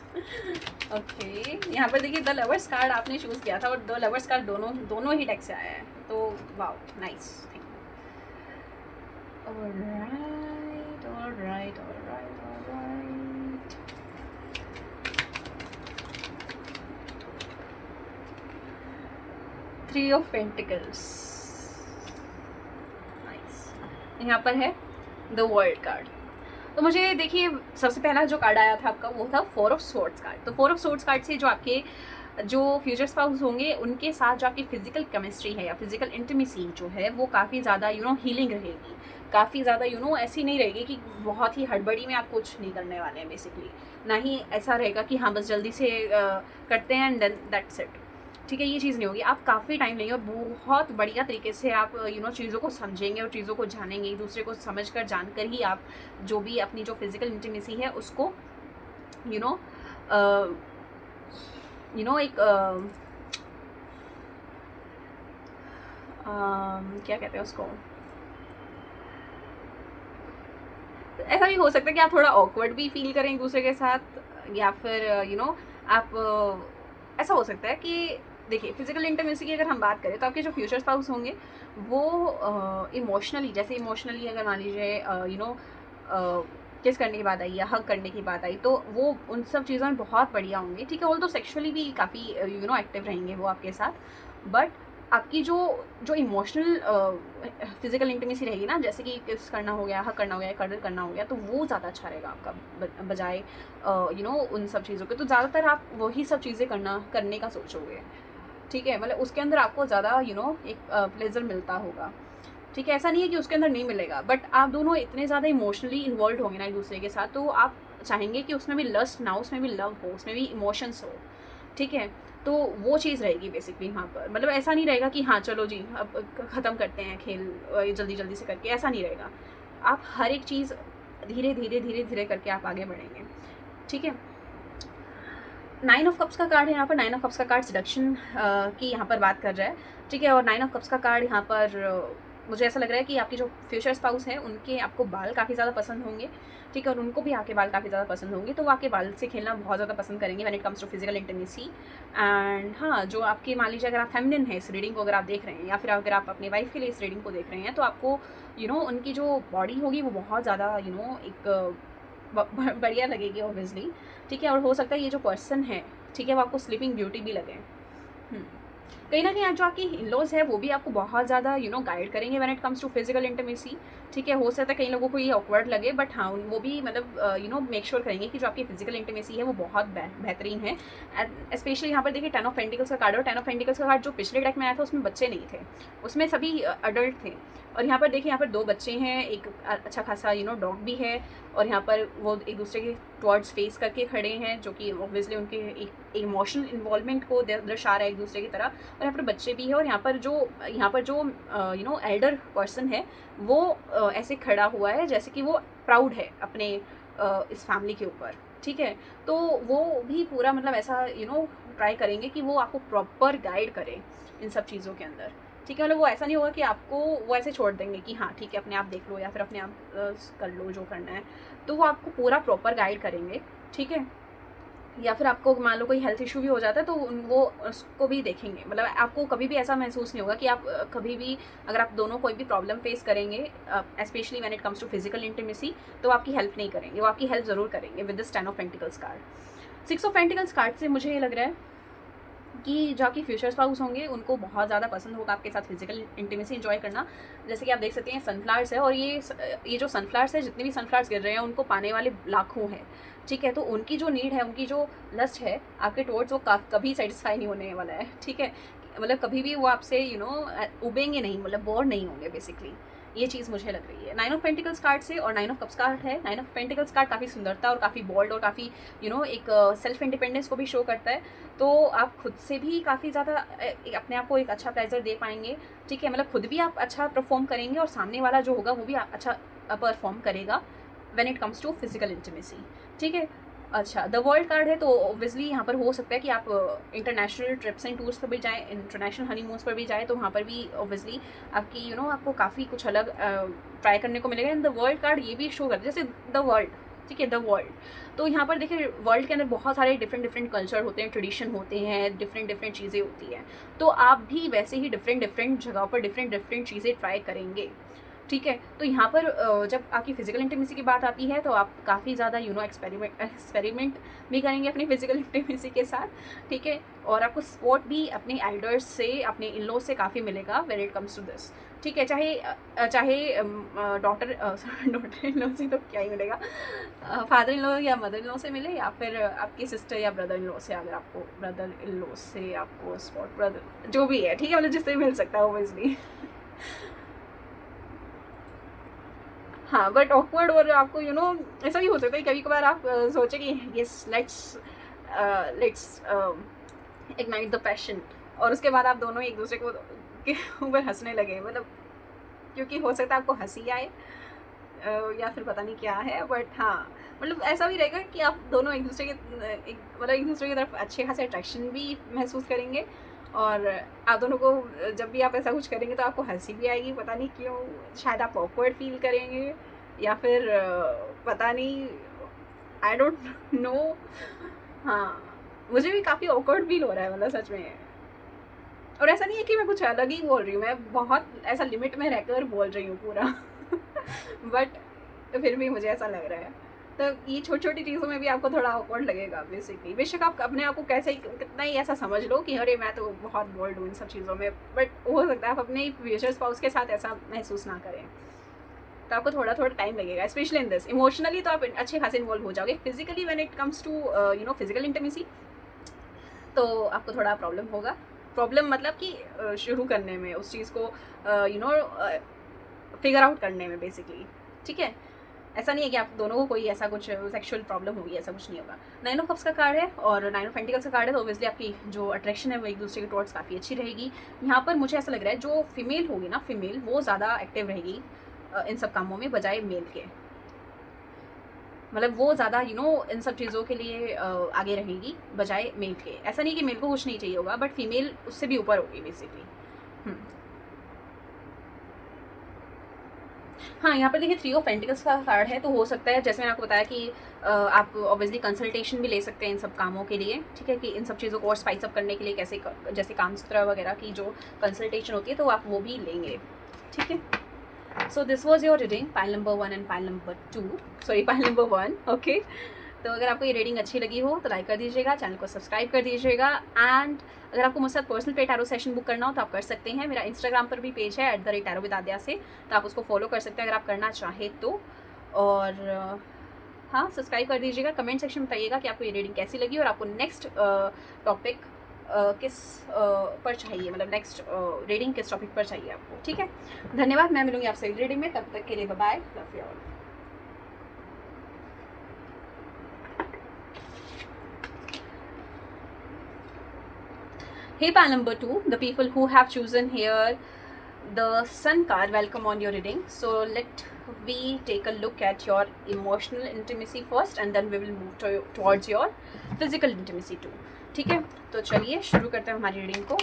Okay, यहाँ पर देखिए द लवर्स कार्ड आपने चूज़ किया था, और द लवर्स कार्ड दोनों ही डेक से आया है, तो wow, nice, thank you. Alright. 3 of pentacles, nice. यहाँ पर है द वर्ल्ड कार्ड। तो मुझे देखिए सबसे पहला जो कार्ड आया था आपका वो था 4 ऑफ स्वॉर्ड्स कार्ड। तो 4 ऑफ स्वॉर्ड्स कार्ड से जो आपके जो फ्यूचर स्पाउस होंगे उनके साथ जो आपकी फिजिकल केमिस्ट्री है या फिजिकल इंटीमेसी जो है वो काफ़ी ज़्यादा हीलिंग रहेगी, काफ़ी ज़्यादा ऐसी नहीं रहेगी कि बहुत ही हड़बड़ी में आप कुछ नहीं करने वाले हैं बेसिकली। ना ही ऐसा रहेगा कि हाँ बस जल्दी से करते हैं एंड देन दैट्स इट। ठीक है, ये चीज़ नहीं होगी। आप काफ़ी टाइम लेंगे और बहुत बढ़िया तरीके से आप चीज़ों को समझेंगे और चीज़ों को जानेंगे, एक दूसरे को समझ कर जानकर ही आप जो भी अपनी जो फिजिकल इंटीमेसी है उसको एक क्या कहते हैं उसको, ऐसा भी हो सकता है कि आप थोड़ा ऑकवर्ड भी फील करें एक दूसरे के साथ, या फिर आप ऐसा हो सकता है कि देखिए फिजिकल इंटीमेसी की अगर हम बात करें तो आपके जो फ्यूचर स्पाउस होंगे वो इमोशनली, जैसे इमोशनली अगर मान लीजिए किस करने की बात आई या हग करने की बात आई तो वो उन सब चीज़ों में बहुत बढ़िया होंगे। ठीक है, ऑल तो सेक्सुअली भी काफ़ी एक्टिव रहेंगे वो आपके साथ, बट आपकी जो जो इमोशनल फिजिकल इंटीमेसी रहेगी ना, जैसे कि किस करना हो गया, हक करना हो गया, कर्डल करना हो गया, तो वो ज़्यादा अच्छा रहेगा आपका बजाय उन सब चीज़ों के। तो ज़्यादातर आप वही सब चीज़ें करने का सोचोगे। ठीक है, मतलब उसके अंदर आपको ज़्यादा एक प्लेजर मिलता होगा। ठीक है, ऐसा नहीं है कि उसके अंदर नहीं मिलेगा, बट आप दोनों इतने ज़्यादा इमोशनली इन्वॉल्व होंगे ना एक दूसरे के साथ, तो आप चाहेंगे कि उसमें भी लस्ट ना हो, उसमें भी लव हो, उसमें भी इमोशंस हो। ठीक है, तो वो चीज़ रहेगी बेसिकली वहाँ पर। मतलब ऐसा नहीं रहेगा कि हाँ चलो जी अब ख़त्म करते हैं खेल जल्दी जल्दी से करके, ऐसा नहीं रहेगा। आप हर एक चीज़ धीरे धीरे धीरे धीरे करके आप आगे बढ़ेंगे। ठीक है, 9 ऑफ कप्स का कार्ड है यहाँ पर। 9 ऑफ कप्स का कार्ड सिडक्शन की यहाँ पर बात कर रहा है। ठीक है, और 9 ऑफ कप्स का कार्ड यहाँ पर मुझे ऐसा लग रहा है कि आपके जो फ्यूचर स्पाउस हैं उनके आपको बाल काफ़ी ज़्यादा पसंद होंगे। ठीक है, और उनको भी आपके बाल काफ़ी ज़्यादा पसंद होंगे, तो वो आपके बाल से खेलना बहुत ज़्यादा पसंद करेंगे when it comes to physical intimacy. And हाँ, जो आपके मान लीजिए अगर आप फेमिनिन है इस रीडिंग को अगर आप देख रहे हैं, या फिर अगर आप अपनी वाइफ के लिए इस रीडिंग को देख रहे हैं, तो आपको उनकी जो बॉडी होगी वो बहुत ज़्यादा एक बढ़िया लगेगी ऑब्वियसली। ठीक है, और हो सकता है ये जो पर्सन है, ठीक है, वो आपको स्लीपिंग ब्यूटी भी लगे। कहीं ना कहीं जो आपकी इन-लॉज है वो भी आपको बहुत ज़्यादा गाइड करेंगे when it comes to physical intimacy. ठीक है, हो सकता है कई लोगों को ये ऑकवर्ड लगे, बट हाँ वो भी मतलब मेक श्योर करेंगे कि जो आपकी फिजिकल इंटीमेसी है वो बहुत बेहतरीन है। एंड स्पेशली यहाँ पर देखिए 10 ऑफ पेंटिकल्स का कार्ड, और 10 ऑफ पेंटिकल्स का कार्ड जो पिछले डेक में आया था उसमें बच्चे नहीं थे, उसमें सभी अडल्ट थे। और यहाँ पर देखिए यहाँ पर 2 बच्चे हैं, एक अच्छा खासा डॉग भी है, और यहाँ पर वो एक दूसरे के टुवर्ड्स फेस करके खड़े हैं, जो कि ऑब्वियसली उनके एक इमोशनल इन्वॉल्वमेंट को दर्शा रहा है एक दूसरे की तरह। और यहाँ पर बच्चे भी है, और यहाँ पर जो एल्डर पर्सन है वो ऐसे खड़ा हुआ है जैसे कि वो प्राउड है अपने इस फैमिली के ऊपर। ठीक है, तो वो भी पूरा मतलब ऐसा ट्राई करेंगे कि वो आपको प्रॉपर गाइड करें इन सब चीज़ों के अंदर। ठीक है, मतलब वो ऐसा नहीं होगा कि आपको वो ऐसे छोड़ देंगे कि हाँ ठीक है अपने आप देख लो या फिर अपने आप कर लो जो करना है, तो वो आपको पूरा प्रॉपर गाइड करेंगे। ठीक है, या फिर आपको मान लो कोई हेल्थ इशू भी हो जाता है तो वो उसको भी देखेंगे। मतलब आपको कभी भी ऐसा महसूस नहीं होगा कि आप कभी भी अगर आप दोनों कोई भी प्रॉब्लम फेस करेंगे, specially when it comes to physical intimacy, तो आपकी हेल्प नहीं करेंगे, वो आपकी हेल्प ज़रूर करेंगे with this 10 of pentacles card. 6 of pentacles card से मुझे ये लग रहा है कि जो आपके फ्यूचर स्पाउस होंगे उनको बहुत ज़्यादा पसंद होगा आपके साथ फिजिकल इंटीमेसी एंजॉय करना। जैसे कि आप देख सकते हैं सनफ्लावर्स है, और ये जो सनफ्लावर्स है, जितने भी सनफ्लावर्स गिर रहे हैं उनको पाने वाले लाखों हैं। ठीक है, तो उनकी जो नीड है, उनकी जो लस्ट है आपके टुवर्ड्स, वो कभी सेटिस्फाई नहीं होने वाला है। ठीक है, मतलब कभी भी वो आपसे उबेंगे नहीं, मतलब बोर नहीं होंगे बेसिकली। ये चीज़ मुझे लग रही है 9 ऑफ पेंटिकल्स कार्ड से। और 9 ऑफ कप्स कार्ड है। 9 ऑफ पेंटिकल्स कार्ड काफ़ी सुंदरता और काफ़ी बोल्ड और काफ़ी एक सेल्फ इंडिपेंडेंस को भी शो करता है। तो आप खुद से भी काफ़ी ज़्यादा अपने आप को एक अच्छा प्लेजर दे पाएंगे। ठीक है, मतलब खुद भी आप अच्छा परफॉर्म करेंगे और सामने वाला जो होगा वो भी अच्छा परफॉर्म करेगा when it comes to physical intimacy. ठीक है, अच्छा द वर्ल्ड कार्ड है, तो ऑब्वियसली यहाँ पर हो सकता है कि आप इंटरनेशनल ट्रिप्स एंड टूर्स पर भी जाएँ, इंटरनेशनल हनीमून्स पर भी जाएँ, तो वहाँ पर भी ऑब्वियसली आपकी आपको काफ़ी कुछ अलग ट्राई करने को मिलेगा। एंड द वर्ल्ड कार्ड ये भी शो करता है, जैसे द वर्ल्ड, ठीक है, द वर्ल्ड, तो यहाँ पर देखिए वर्ल्ड के अंदर बहुत सारे डिफरेंट कल्चर होते हैं, ट्रेडिशन होते हैं, डिफरेंट चीज़ें होती हैं, तो आप भी वैसे ही डिफरेंट जगहों पर डिफरेंट चीज़ें ट्राई करेंगे। ठीक है। तो यहाँ पर जब आपकी फिजिकल इंटीमेसी की बात आती है तो आप काफ़ी ज़्यादा एक्सपेरिमेंट भी करेंगे अपनी फिजिकल इंटीमेसी के साथ, ठीक है। और आपको सपोर्ट भी अपने एल्डर्स से, अपने इन लॉ से काफ़ी मिलेगा when it comes to this, ठीक है। चाहे डॉटर डॉटर इन लॉ से तो क्या ही मिलेगा, फादर इन लॉ या मदर इन लॉ से मिले, या फिर आपकी सिस्टर या ब्रदर इन लॉ से, अगर आपको ब्रदर इन लॉ से आपको सपोर्ट, ब्रदर जो भी है, ठीक है, मतलब जिससे भी मिल सकता है ओबियसली। हाँ, बट ऑकवर्ड, और आपको ऐसा भी हो सकता है कभी कभार आप सोचे कि yes let's ignite the passion, और उसके बाद आप दोनों एक दूसरे को के ऊपर हंसने लगे, मतलब क्योंकि हो सकता है आपको हंसी आए या फिर पता नहीं क्या है, बट हाँ, मतलब ऐसा भी रहेगा कि आप दोनों एक दूसरे की तरफ अच्छे खासे अट्रैक्शन भी महसूस करेंगे, और आप दोनों को जब भी आप ऐसा कुछ करेंगे तो आपको हंसी भी आएगी, पता नहीं क्यों, शायद आप ऑकवर्ड फील करेंगे, या फिर पता नहीं, आई डोंट नो। हाँ, मुझे भी काफ़ी ऑकवर्ड फील हो रहा है, मतलब सच में। और ऐसा नहीं है कि मैं कुछ अलग ही बोल रही हूँ, मैं बहुत ऐसा लिमिट में रहकर बोल रही हूँ पूरा बट फिर भी मुझे ऐसा लग रहा है। तो ये छोटी छोटी चीज़ों में भी आपको थोड़ा ऑकवर्ड लगेगा बेसिकली, बेशक आप अपने आप को कैसे कितना ही ऐसा समझ लो कि अरे मैं तो बहुत बोल्ड हूँ इन सब चीज़ों में, बट हो सकता है आप अपने फ्यूचर स्पाउस के साथ ऐसा महसूस ना करें, तो आपको थोड़ा थोड़ा टाइम लगेगा, स्पेशली इन दिस। इमोशनली तो आप अच्छे खासे इन्वॉल्व हो जाओगे, physically when it comes to physical intimacy तो आपको थोड़ा प्रॉब्लम होगा। प्रॉब्लम मतलब कि शुरू करने में उस चीज़ को फिगर आउट करने में बेसिकली, ठीक है। ऐसा नहीं है कि आप दोनों को कोई ऐसा कुछ सेक्सुअल प्रॉब्लम होगी, ऐसा कुछ नहीं होगा। 9 ऑफ कप्स का कार्ड है और 9 ऑफ पेंटिकल्स का कार्ड है, तो ऑब्वियसली आपकी जो अट्रैक्शन है वो एक दूसरे के टुवर्ड्स काफ़ी अच्छी रहेगी। यहाँ पर मुझे ऐसा लग रहा है जो फीमेल होगी ना, फीमेल वो ज़्यादा एक्टिव रहेगी इन सब कामों में बजाय मेल के, मतलब वो ज़्यादा इन सब चीज़ों के लिए आगे रहेगी बजाय मेल के। ऐसा नहीं कि मेल को कुछ नहीं चाहिए होगा, बट फीमेल उससे भी ऊपर होगी बेसिकली। हाँ, यहाँ पर देखिए 3 ऑफ पेंटिकल्स का कार्ड है, तो हो सकता है जैसे मैंने आपको बताया कि आप ऑब्वियसली कंसल्टेशन भी ले सकते हैं इन सब कामों के लिए, ठीक है, कि इन सब चीज़ों को और स्पाइस अप करने के लिए कैसे, जैसे कामसूत्र वगैरह की जो कंसल्टेशन होती है तो आप वो भी लेंगे, ठीक है। So this was your reading, pile number 1 and pile number 2, sorry pile number 1, okay. तो अगर आपको ये रीडिंग अच्छी लगी हो तो लाइक कर दीजिएगा, चैनल को सब्सक्राइब कर दीजिएगा, एंड अगर आपको मुझसे पर्सनल पे टैरो सेशन बुक करना हो तो आप कर सकते हैं। मेरा इंस्टाग्राम पर भी पेज है @taroविदाद्या से, तो आप उसको फॉलो कर सकते हैं अगर आप करना चाहें तो। और हाँ, सब्सक्राइब कर दीजिएगा, कमेंट सेक्शन में बताइएगा कि आपको ये रीडिंग कैसी लगी और आपको नेक्स्ट टॉपिक किस पर चाहिए, मतलब नेक्स्ट रीडिंग किस टॉपिक पर चाहिए आपको, ठीक है। धन्यवाद, मैं मिलूंगी आपसे रीडिंग में, तब तक के लिए bye, love you all. Hey, pile number 2, the people who have chosen here the Sun card, welcome on your reading. So let we take a look at your emotional intimacy first and then we will move towards your physical intimacy too. ठीक है, तो चलिए शुरू करते हैं हमारी reading को।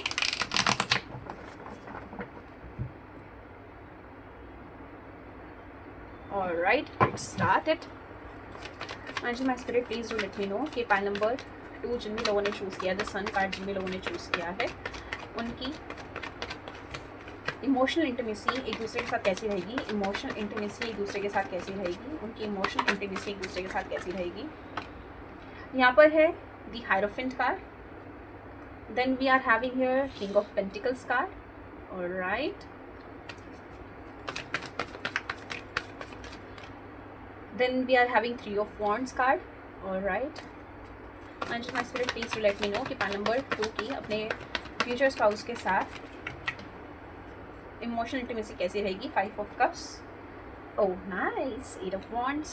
Alright, let's start it. My spirit, please do let me know कि pile number 2 जिन भी लोगों ने चूज़ किया, द सन कार्ड जिन भी लोगों ने चूज़ किया है, उनकी इमोशनल इंटीमेसी एक दूसरे के साथ कैसी रहेगी, इमोशनल इंटीमेसी एक दूसरे के साथ कैसी रहेगी, उनकी इमोशनल इंटीमेसी एक दूसरे के साथ कैसी रहेगी। यहाँ पर है the hierophant card, then we are having here king of pentacles card, alright, then we are having 3 of wands card, alright. And my spirit, please to let me know कि पाइल नंबर 2 की अपने future spouse के साथ emotional intimacy कैसी रहेगी। 5 of cups, oh nice, 8 of wands,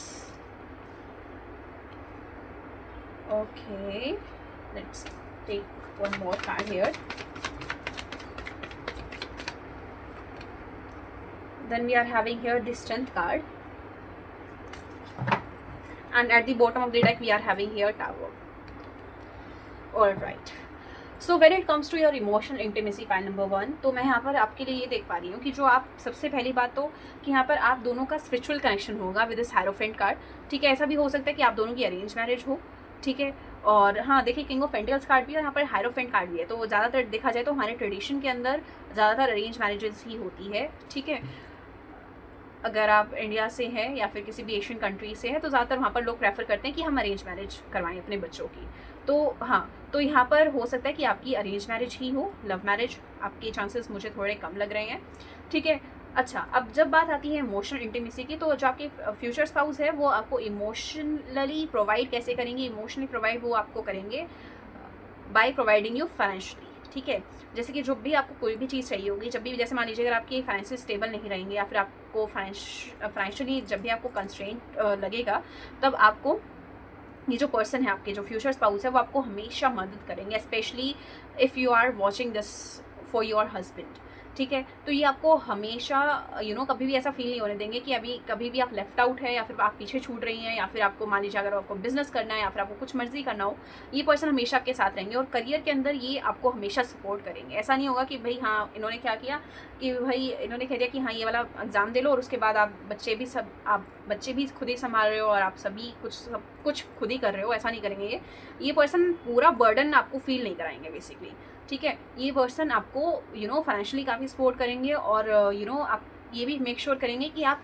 okay, let's take one more card here, then we are having here the strength card, and at the bottom of the deck we are having here tower. All right, so when it comes to your emotional intimacy pile number 1, तो मैं यहाँ पर आपके लिए ये देख पा रही हूँ कि जो आप सबसे पहली बात तो कि यहाँ पर आप दोनों का स्पिरिचुअल कनेक्शन होगा विद दिस हायरोफेंट कार्ड, ठीक है। ऐसा भी हो सकता है कि आप दोनों की अरेंज मैरिज हो, ठीक है। और हाँ, देखिए किंग ऑफ पेंटिकल्स कार्ड भी है, यहाँ पर हायरोफेंट कार्ड भी है, तो ज़्यादातर देखा जाए तो हमारे ट्रेडिशन के अंदर ज़्यादातर अरेंज मैरिजेस ही होती है, ठीक है। अगर आप इंडिया से हैं या फिर किसी भी एशियन कंट्री से हैं तो ज़्यादातर वहाँ पर लोग प्रेफर करते हैं कि हम अरेंज मैरिज करवाएं अपने बच्चों की। तो हाँ, तो यहाँ पर हो सकता है कि आपकी अरेंज मैरिज ही हो, लव मैरिज आपके चांसेस मुझे थोड़े कम लग रहे हैं, ठीक है। अच्छा, अब जब बात आती है इमोशनल इंटीमेसी की, तो जो आपके फ्यूचर स्पाउस है वो आपको इमोशनली प्रोवाइड कैसे करेंगे, इमोशनली प्रोवाइड वो आपको करेंगे बाय प्रोवाइडिंग यू फाइनेंशियली, ठीक है। जैसे कि जब भी आपको कोई भी चीज़ चाहिए होगी, जब भी जैसे मान लीजिए अगर आपकी फाइनेंशियल स्टेबल नहीं रहेंगे या फिर आपको फाइनेंशियली जब भी आपको कंस्ट्रेंट लगेगा, तब आपको ये जो पर्सन है आपके जो फ्यूचर स्पाउस है वो आपको हमेशा मदद करेंगे, specially if you are watching this for your husband, ठीक है। तो ये आपको हमेशा कभी भी ऐसा फील नहीं होने देंगे कि अभी कभी भी आप लेफ्ट आउट है या फिर आप पीछे छूट रही हैं, या फिर आपको मान लीजिए अगर आपको बिजनेस करना है या फिर आपको कुछ मर्जी करना हो, ये पर्सन हमेशा आपके साथ रहेंगे और करियर के अंदर ये आपको हमेशा सपोर्ट करेंगे। ऐसा नहीं होगा कि भाई हाँ इन्होंने क्या किया कि भाई इन्होंने कह दिया कि हाँ ये वाला एग्ज़ाम दे लो और उसके बाद आप बच्चे भी खुद ही संभाल रहे हो और आप सब कुछ खुद ही कर रहे हो, ऐसा नहीं करेंगे। ये पर्सन पूरा बर्डन आपको फील नहीं कराएंगे बेसिकली, ठीक है। ये पर्सन आपको फाइनेंशियली काफ़ी सपोर्ट करेंगे और आप ये भी मेक श्योर करेंगे कि आप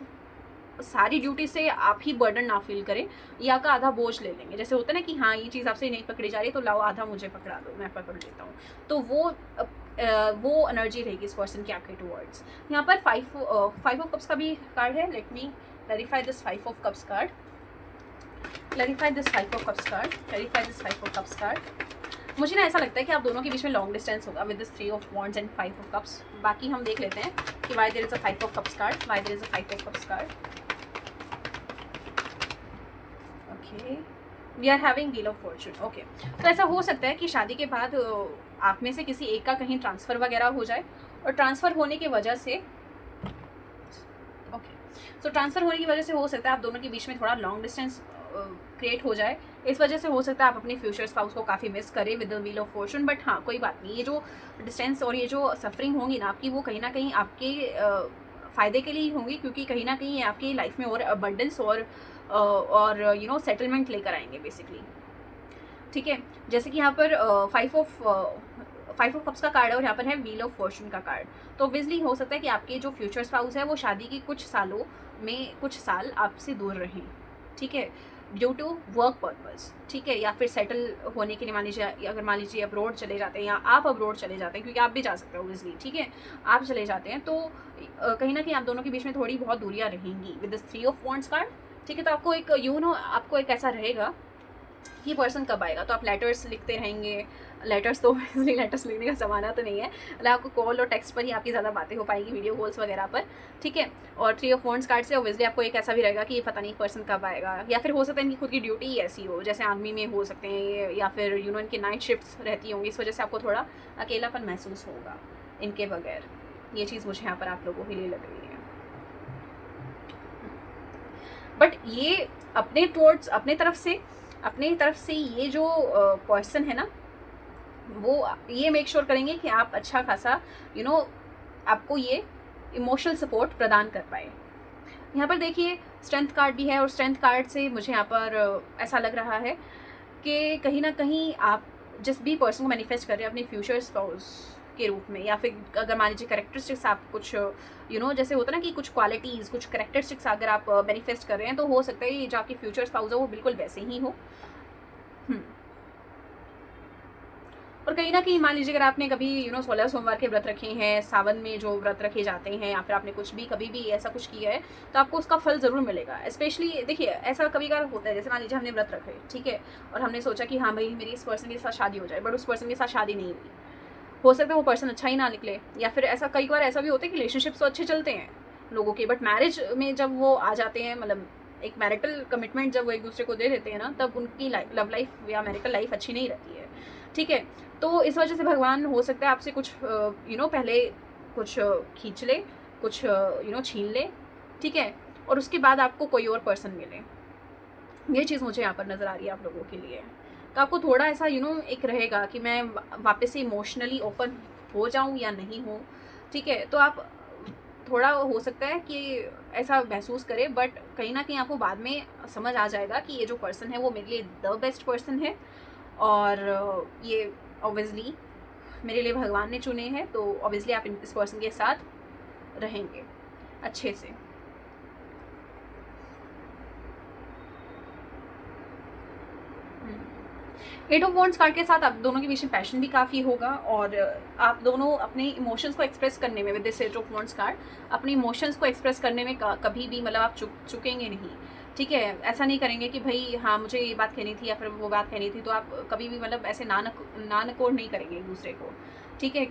सारी ड्यूटी से आप ही बर्डन ना फील करें, ये आपका आधा बोझ ले लेंगे। जैसे होता है ना कि हाँ ये चीज़ आपसे नहीं पकड़ी जा रही तो लाओ आधा मुझे पकड़ा दो, मैं पकड़ लेता हूँ। तो वो एनर्जी रहेगी इस पर्सन की आपके टूवर्ड्स। यहाँ पर फाइव ऑफ कप्स का भी कार्ड है। Let me clarify this five of cups card, clarify this five of cups card, clarify this five of cups card. मुझे ना ऐसा लगता है कि आप दोनों के बीच में लॉन्ग डिस्टेंस होगा with this three of wands and five of cups. बाकी हम देख लेते हैं कि why there is a five of cups card, why there is a five of cups card. Okay, we are having wheel of fortune. Okay, तो ऐसा हो सकता है कि शादी के बाद आप में से किसी एक का कहीं ट्रांसफ़र वगैरह हो जाए और ट्रांसफ़र होने की वजह से तो ट्रांसफ़र होने की वजह से हो सकता है आप दोनों के बीच में थोड़ा लॉन्ग डिस्टेंस क्रिएट हो जाए। इस वजह से हो सकता है आप अपने फ्यूचर स्पाउस को काफ़ी मिस करें with the wheel of Fortune. But हाँ कोई बात नहीं, ये जो डिस्टेंस और ये जो सफरिंग होंगी ना आपकी, वो कहीं ना कहीं आपके फ़ायदे के लिए ही होंगी, क्योंकि कहीं ना कहीं आपकी लाइफ में और अबंडेंस और सेटलमेंट लेकर आएंगे बेसिकली, ठीक है। जैसे कि यहाँ पर फाइव ऑफ कप्स का कार्ड है और यहाँ पर है व्हील ऑफ फॉर्चून का कार्ड। तो ऑब्वियसली हो सकता है कि आपके जो फ्यूचर स्पाउस है वो शादी के कुछ साल आपसे दूर रहें, ठीक है, ड्यू टू वर्क पर्पज़, ठीक है, या फिर सेटल होने के लिए मान लीजिए अब्रॉड चले जाते हैं या आप अब्रॉड चले जाते हैं, क्योंकि आप भी जा सकते हो ऑब्वियसली, ठीक है, आप चले जाते हैं तो कहीं ना कहीं आप दोनों के बीच में थोड़ी बहुत दूरियाँ रहेंगी with this three of wands card, ठीक है। तो आपको आपको एक ऐसा रहेगा कि पर्सन कब आएगा, तो आप लेटर्स लिखते रहेंगे। लेटर्स तो इसलिए लेटर्स लिखने का ज़माना तो नहीं है, मतलब आपको कॉल और टेक्स्ट पर ही आपकी ज़्यादा बातें हो पाएगी, वीडियो कॉल्स वगैरह पर, ठीक है। और थ्री ऑफ वॉन्ड्स कार्ड से ऑब्वियसली आपको एक ऐसा भी रहेगा कि पता नहीं पर्सन कब आएगा, या फिर हो सकता है इनकी खुद की ड्यूटी ही ऐसी हो, जैसे आर्मी में हो सकते हैं या फिर इनकी नाइट शिफ्ट्स रहती होंगी, इस वजह से आपको थोड़ा अकेलापन महसूस होगा इनके बगैर। ये चीज़ मुझे यहाँ पर आप लोगों के लिए लग रही है। बट ये अपने तरफ से ये जो पर्सन है ना, वो ये मेक श्योर करेंगे कि आप अच्छा खासा आपको ये इमोशनल सपोर्ट प्रदान कर पाए। यहाँ पर देखिए स्ट्रेंथ कार्ड भी है और स्ट्रेंथ कार्ड से मुझे यहाँ पर ऐसा लग रहा है कि कहीं ना कहीं आप जिस भी पर्सन को मैनिफेस्ट कर रहे हैं अपने फ्यूचर स्पाउस के रूप में, या फिर अगर मान लीजिए करेक्टरिस्टिक्स आप कुछ जैसे होता है ना कि कुछ क्वालिटीज़ कुछ करेक्टरिस्टिक्स अगर आप मैनिफेस्ट कर रहे हैं, तो हो सकता है ये जो आपकी फ्यूचर स्पाउस है वो बिल्कुल वैसे ही हो। और कहीं ना कहीं मान लीजिए अगर आपने कभी 16 सोमवार के व्रत रखे हैं, सावन में जो व्रत रखे जाते हैं, या फिर आपने कभी भी ऐसा कुछ किया है, तो आपको उसका फल ज़रूर मिलेगा। स्पेशली देखिए ऐसा कभी कभार होता है, जैसे मान लीजिए हमने व्रत रखे, ठीक है, और हमने सोचा कि हाँ भाई मेरी इस पर्सन के साथ शादी हो जाए, बट उस पर्सन के साथ शादी नहीं हुई, हो सकता है वो पर्सन अच्छा ही ना निकले, या फिर ऐसा कई बार ऐसा भी होता है कि रिलेशनशिप्स तो अच्छे चलते हैं लोगों के, बट मैरिज में जब वो आ जाते हैं, मतलब एक मैरिटल कमिटमेंट जब वो एक दूसरे को दे देते हैं ना, तब उनकी लव लाइफ या मैरिटल लाइफ अच्छी नहीं रहती है, ठीक है। तो इस वजह से भगवान हो सकता है आपसे कुछ पहले कुछ खींच ले, कुछ छीन ले, ठीक है, और उसके बाद आपको कोई और पर्सन मिले। ये चीज़ मुझे यहाँ पर नज़र आ रही है आप लोगों के लिए। तो आपको थोड़ा ऐसा एक रहेगा कि मैं वापस से इमोशनली ओपन हो जाऊँ या नहीं हूँ, ठीक है। तो आप थोड़ा हो सकता है कि ऐसा महसूस करें, बट कहीं ना कहीं आपको बाद में समझ आ जाएगा कि ये जो पर्सन है वो मेरे लिए द बेस्ट पर्सन है, और ये ऑब्वियसली मेरे लिए भगवान ने चुने हैं, तो ऑब्वियसली आप इस पर्सन के साथ रहेंगे अच्छे से। एट ऑफ वॉन्ड्स कार्ड के साथ आप दोनों के बीच में पैशन भी काफ़ी होगा, और आप दोनों अपने इमोशंस को एक्सप्रेस करने में, with this eight of wands card, अपने इमोशंस को एक्सप्रेस करने में कभी भी मतलब आप चुकेंगे नहीं। ठीक है, ऐसा नहीं करेंगे कि भाई हाँ मुझे ये बात कहनी थी या फिर वो बात कहनी थी, तो आप कभी भी मतलब ऐसे ना नकोर नहीं करेंगे एक दूसरे को। ठीक है,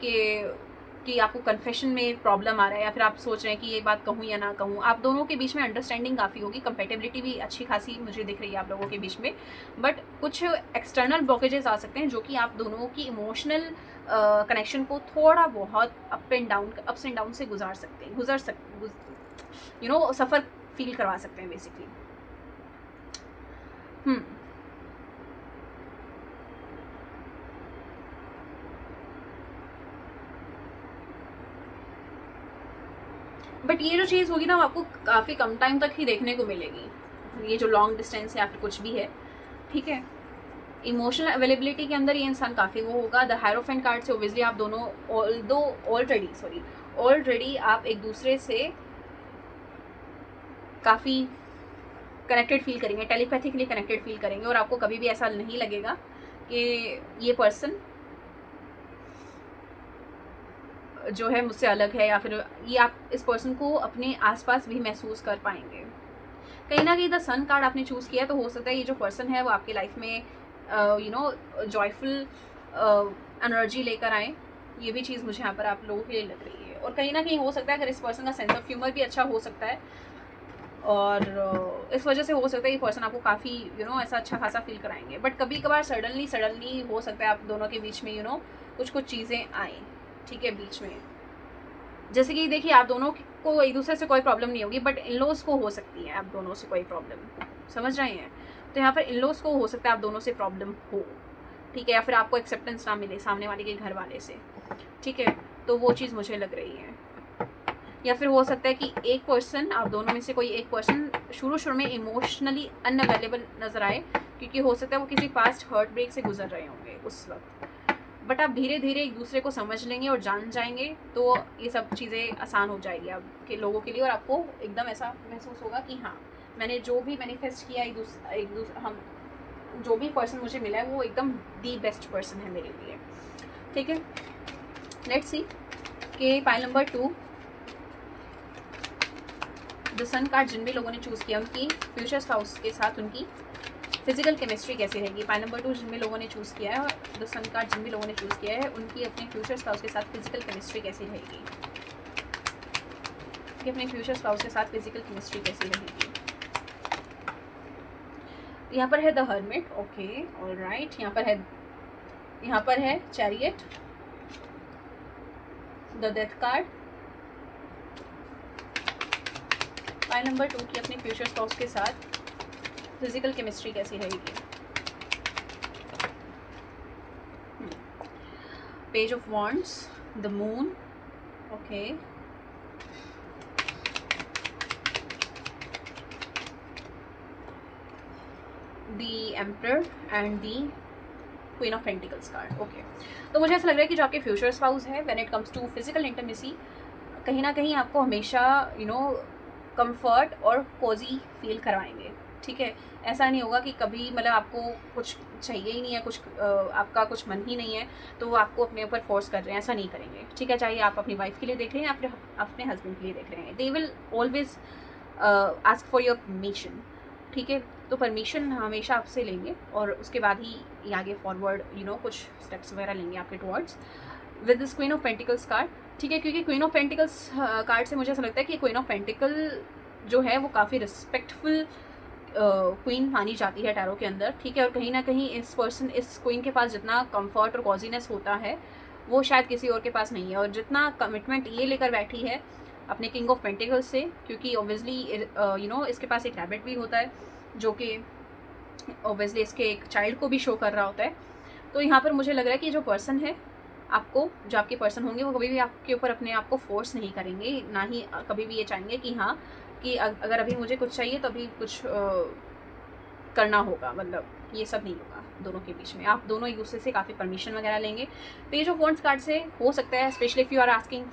कि आपको कन्फेशन में प्रॉब्लम आ रहा है या फिर आप सोच रहे हैं कि ये बात कहूँ या ना कहूँ, आप दोनों के बीच में अंडरस्टैंडिंग काफ़ी होगी, कंपेटेबिलिटी भी अच्छी खासी मुझे दिख रही है आप लोगों के बीच में। बट कुछ एक्सटर्नल ब्लॉकेजेस आ सकते हैं जो कि आप दोनों की इमोशनल कनेक्शन को थोड़ा बहुत अप्स एंड डाउन से गुजार सकते हैं, सफ़र फील करवा सकते हैं बेसिकली। बट ये जो चीज़ होगी ना, वो आपको काफ़ी कम टाइम तक ही देखने को मिलेगी, ये जो लॉन्ग डिस्टेंस या फिर कुछ भी है। ठीक है, इमोशनल अवेलेबिलिटी के अंदर ये इंसान काफ़ी वो होगा। द हायरोफेंट कार्ड से ओबियसली आप दोनों ऑलरेडी आप एक दूसरे से काफ़ी कनेक्टेड फील करेंगे, टेलीपैथिकली कनेक्टेड फील करेंगे, और आपको कभी भी ऐसा नहीं लगेगा कि ये पर्सन जो है मुझसे अलग है, या फिर ये आप इस पर्सन को अपने आसपास भी महसूस कर पाएंगे। कहीं ना कहीं द सन कार्ड आपने चूज़ किया, तो हो सकता है ये जो पर्सन है वो आपकी लाइफ में जॉयफुल एनर्जी लेकर आए। ये भी चीज़ मुझे यहाँ पर आप लोगों के लिए लग रही है। और कहीं ना कहीं हो सकता है अगर इस पर्सन का सेंस ऑफ ह्यूमर भी अच्छा हो सकता है, और इस वजह से हो सकता है ये पर्सन आपको काफ़ी ऐसा अच्छा खासा फील कराएंगे। बट कभी कभार सडनली हो सकता है आप दोनों के बीच में कुछ चीज़ें आएँ। ठीक है, बीच में जैसे कि देखिए आप दोनों को एक दूसरे से कोई प्रॉब्लम नहीं होगी, बट इन लॉज को हो सकती है आप दोनों से कोई प्रॉब्लम, समझ रहे हैं। तो यहाँ पर इन लॉज को हो सकता है आप दोनों से प्रॉब्लम हो। ठीक है, या फिर आपको एक्सेप्टेंस ना मिले सामने वाले के घर वाले से। ठीक है, तो वो चीज़ मुझे लग रही है। या फिर हो सकता है कि एक पर्सन, आप दोनों में से कोई एक पर्सन शुरू में इमोशनली अनअवेलेबल नज़र आए, क्योंकि हो सकता है वो किसी पास्ट हर्ट ब्रेक से गुजर रहे होंगे उस वक्त। बट आप धीरे धीरे एक दूसरे को समझ लेंगे और जान जाएंगे, तो ये सब चीज़ें आसान हो जाएगी आपके लोगों के लिए, और आपको एकदम ऐसा महसूस होगा कि हाँ मैंने जो भी मैनिफेस्ट किया हम जो भी पर्सन मुझे मिला है वो एकदम दी बेस्ट पर्सन है मेरे लिए। ठीक है, लेट्स सी कि pile number 2, the sun card जिन भी लोगों ने चूज़ किया उनकी फ्यूचर स्पाउस के साथ उनकी फिजिकल केमिस्ट्री कैसी रहेगी। पाइल नंबर 2 जिन भी लोगों ने चूज़ किया है, और द सन कार्ड जिन भी लोगों ने चूज़ किया है उनकी अपने फ्यूचर स्पाउस के साथ फिजिकल केमिस्ट्री कैसी रहेगी। कि अपने फ्यूचर स्पाउस के साथ फिजिकल केमिस्ट्री कैसी रहेगी। यहाँ पर है द हर्मिट, ओके ऑलराइट। यहाँ पर है chariot, the death card. Pile number 2 की अपने फ्यूचर स्पाउस के साथ फिजिकल केमिस्ट्री कैसी रहेगी। Page of wands, the moon, okay, the emperor and the queen of pentacles card. Okay, तो मुझे ऐसा लग रहा है कि जो आपके फ्यूचर स्पाउस है, when it comes to physical intimacy, कहीं ना कहीं आपको हमेशा कंफर्ट और कोजी फील करवाएंगे। ठीक है, ऐसा नहीं होगा कि कभी मतलब आपको कुछ चाहिए ही नहीं है, आपका कुछ मन ही नहीं है तो वो आपको अपने ऊपर फोर्स कर रहे हैं, ऐसा नहीं करेंगे। ठीक है, चाहे आप अपनी वाइफ के लिए देख रहे हैं या फिर अपने हस्बैंड के लिए देख रहे हैं, they will always ask for your permission. ठीक है, तो परमिशन हमेशा आपसे लेंगे और उसके बाद ही आगे फॉरवर्ड कुछ स्टेप्स वगैरह लेंगे आपके towards with this queen of pentacles card. ठीक है, क्योंकि क्वीन ऑफ पेंटिकल्स कार्ड से मुझे ऐसा लगता है कि क्वीन ऑफ पेंटिकल जो है वो काफ़ी रिस्पेक्टफुल क्वीन मानी जाती है टैरो के अंदर। ठीक है, और कहीं ना कहीं इस क्वीन के पास जितना कंफर्ट और कॉजीनेस होता है वो शायद किसी और के पास नहीं है, और जितना कमिटमेंट ये लेकर बैठी है अपने किंग ऑफ पेंटिकल्स से, क्योंकि ऑब्वियसली इसके पास एक रैबिट भी होता है जो कि ऑब्वियसली इसके एक चाइल्ड को भी शो कर रहा होता है। तो यहाँ पर मुझे लग रहा है कि जो पर्सन है जो आपके पर्सन होंगे वो कभी भी आपके ऊपर अपने आप को फोर्स नहीं करेंगे, ना ही कभी भी ये चाहेंगे कि हाँ कि अगर अभी मुझे कुछ चाहिए तो अभी कुछ करना होगा, मतलब ये सब नहीं होगा दोनों के बीच में। आप दोनों एक दूसरे से काफ़ी परमिशन वगैरह लेंगे। पेज ऑफ वॉन्ड्स कार्ड से हो सकता है specially if you are asking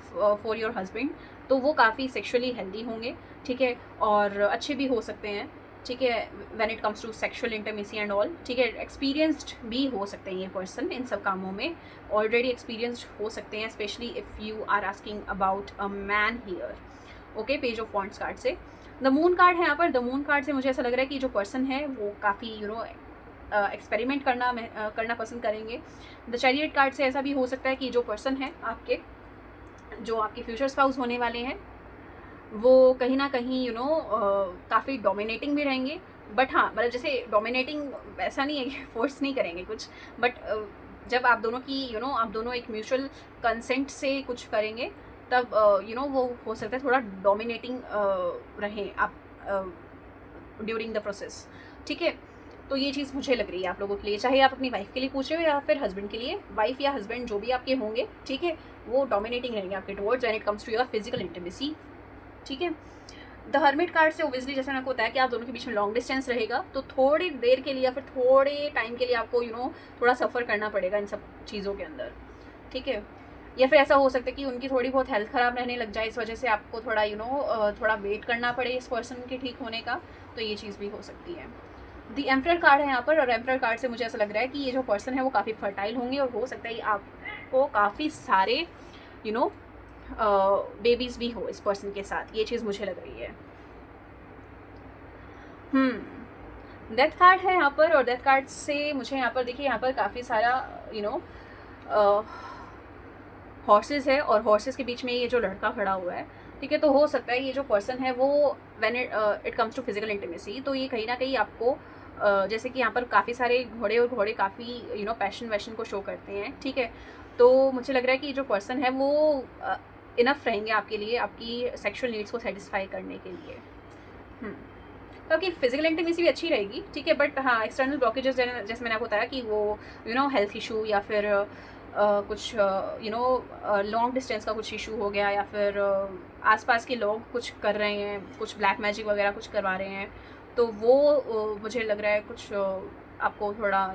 for your husband, तो वो काफ़ी सेक्शुअली हेल्दी होंगे। ठीक है, और अच्छे भी हो सकते हैं। ठीक है, when it comes to sexual intimacy and all, ठीक है। एक्सपीरियंस्ड भी हो सकते हैं ये पर्सन इन सब कामों में, ऑलरेडी एक्सपीरियंस्ड हो सकते हैं, specially if you are asking about a man here. Okay, page of wands card से द मून कार्ड है यहाँ पर। द मून कार्ड से मुझे ऐसा लग रहा है कि जो पर्सन है वो काफ़ी एक्सपेरिमेंट करना पसंद करेंगे। द चैरियट कार्ड से ऐसा भी हो सकता है कि जो पर्सन है आपके, जो आपके फ्यूचर स्पाउस होने वाले हैं, वो कहीं ना कहीं काफ़ी डोमिनेटिंग भी रहेंगे। बट हाँ, मतलब जैसे डोमिनेटिंग ऐसा नहीं है कि फोर्स नहीं करेंगे कुछ, बट जब आप दोनों की आप दोनों एक म्यूचुअल कंसेंट से कुछ करेंगे, तब वो हो सकता है थोड़ा डोमिनेटिंग रहें आप ड्यूरिंग द प्रोसेस, ठीक है। तो ये चीज़ मुझे लग रही है आप लोगों के लिए, चाहे आप अपनी वाइफ के लिए पूछ रहे हो या फिर हस्बैंड के लिए, वाइफ या हस्बैंड जो भी आपके होंगे, ठीक है, वो डोमिनेटिंग रहेंगे आपके towards when it comes to your physical intimacy, ठीक है। द हर्मिट कार्ड से ओब्वियसली जैसे मैंने आपको बताया कि आप दोनों के बीच में लॉन्ग डिस्टेंस रहेगा, तो थोड़ी देर के लिए या फिर थोड़े टाइम के लिए आपको थोड़ा सफ़र करना पड़ेगा इन सब चीज़ों के अंदर, ठीक है। या फिर ऐसा हो सकता है कि उनकी थोड़ी बहुत हेल्थ ख़राब रहने लग जाए, इस वजह से आपको थोड़ा थोड़ा वेट करना पड़े इस पर्सन के ठीक होने का, तो ये चीज़ भी हो सकती है। दी एम्परर कार्ड है यहाँ पर, और एम्परर कार्ड से मुझे ऐसा लग रहा है कि ये जो पर्सन है वो काफ़ी फर्टाइल होंगे, और हो सकता है आपको काफ़ी सारे बेबीज़ भी हो इस पर्सन के साथ, ये चीज़ मुझे लग रही है। डेथ कार्ड है यहाँ पर, और डेथ कार्ड से मुझे यहाँ पर देखिए, यहाँ पर काफ़ी सारा हॉर्सेस है, और हॉर्सेस के बीच में ये जो लड़का खड़ा हुआ है, ठीक है। तो हो सकता है ये जो पर्सन है वो when it comes to physical intimacy, तो ये कहीं ना कहीं आपको जैसे कि यहाँ पर काफ़ी सारे घोड़े, और घोड़े काफ़ी पैशन वैशन को शो करते हैं, ठीक है। तो मुझे लग रहा है कि जो पर्सन है वो इनफ रहेंगे आपके लिए, आपकी सेक्सुअल नीड्स को सेटिस्फाई करने के लिए। तो आपकी फिजिकल इंटीमेसी भी अच्छी रहेगी, ठीक है। बट हाँ, एक्सटर्नल ब्लॉकेजेस जैसे मैंने आपको बताया कि वो हेल्थ इशू, या फिर कुछ लॉन्ग डिस्टेंस का कुछ इशू हो गया, या फिर आसपास के लोग कुछ कर रहे हैं, कुछ ब्लैक मैजिक वगैरह कुछ करवा रहे हैं, तो वो मुझे लग रहा है कुछ आपको थोड़ा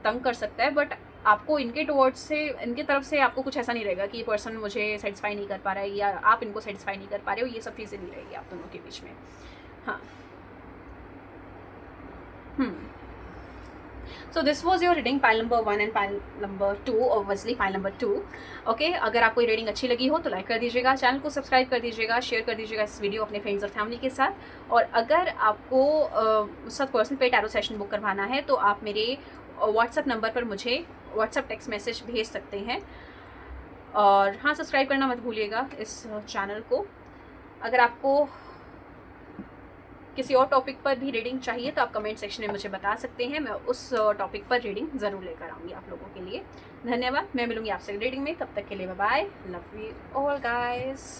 तंग कर सकता है। बट आपको इनके टुवर्ड्स से, इनके तरफ से आपको कुछ ऐसा नहीं रहेगा कि ये पर्सन मुझे सेटिस्फाई नहीं कर पा रहा है, या आप इनको सेटिस्फाई नहीं कर पा रहे हो, ये सब चीज़ें नहीं रहेगी आप दोनों के बीच में। हाँ, so this was your reading pile number 1 and pile number 2, obviously pile number 2। Okay, अगर आपको ये रीडिंग अच्छी लगी हो तो लाइक कर दीजिएगा, चैनल को सब्सक्राइब कर दीजिएगा, शेयर कर दीजिएगा इस वीडियो अपने फ्रेंड्स और फैमिली के साथ। और अगर आपको उस साथ पर्सनल पे टैरो सेशन बुक करवाना है, तो आप मेरे व्हाट्सएप नंबर पर मुझे व्हाट्सएप टेक्स्ट मैसेज भेज सकते हैं। और हाँ, सब्सक्राइब करना मत भूलिएगा इस चैनल को। अगर आपको किसी और टॉपिक पर भी रीडिंग चाहिए तो आप कमेंट सेक्शन में मुझे बता सकते हैं, मैं उस टॉपिक पर रीडिंग ज़रूर लेकर आऊँगी आप लोगों के लिए। धन्यवाद, मैं मिलूँगी आपसे रीडिंग में, तब तक के लिए bye bye, love you all guys.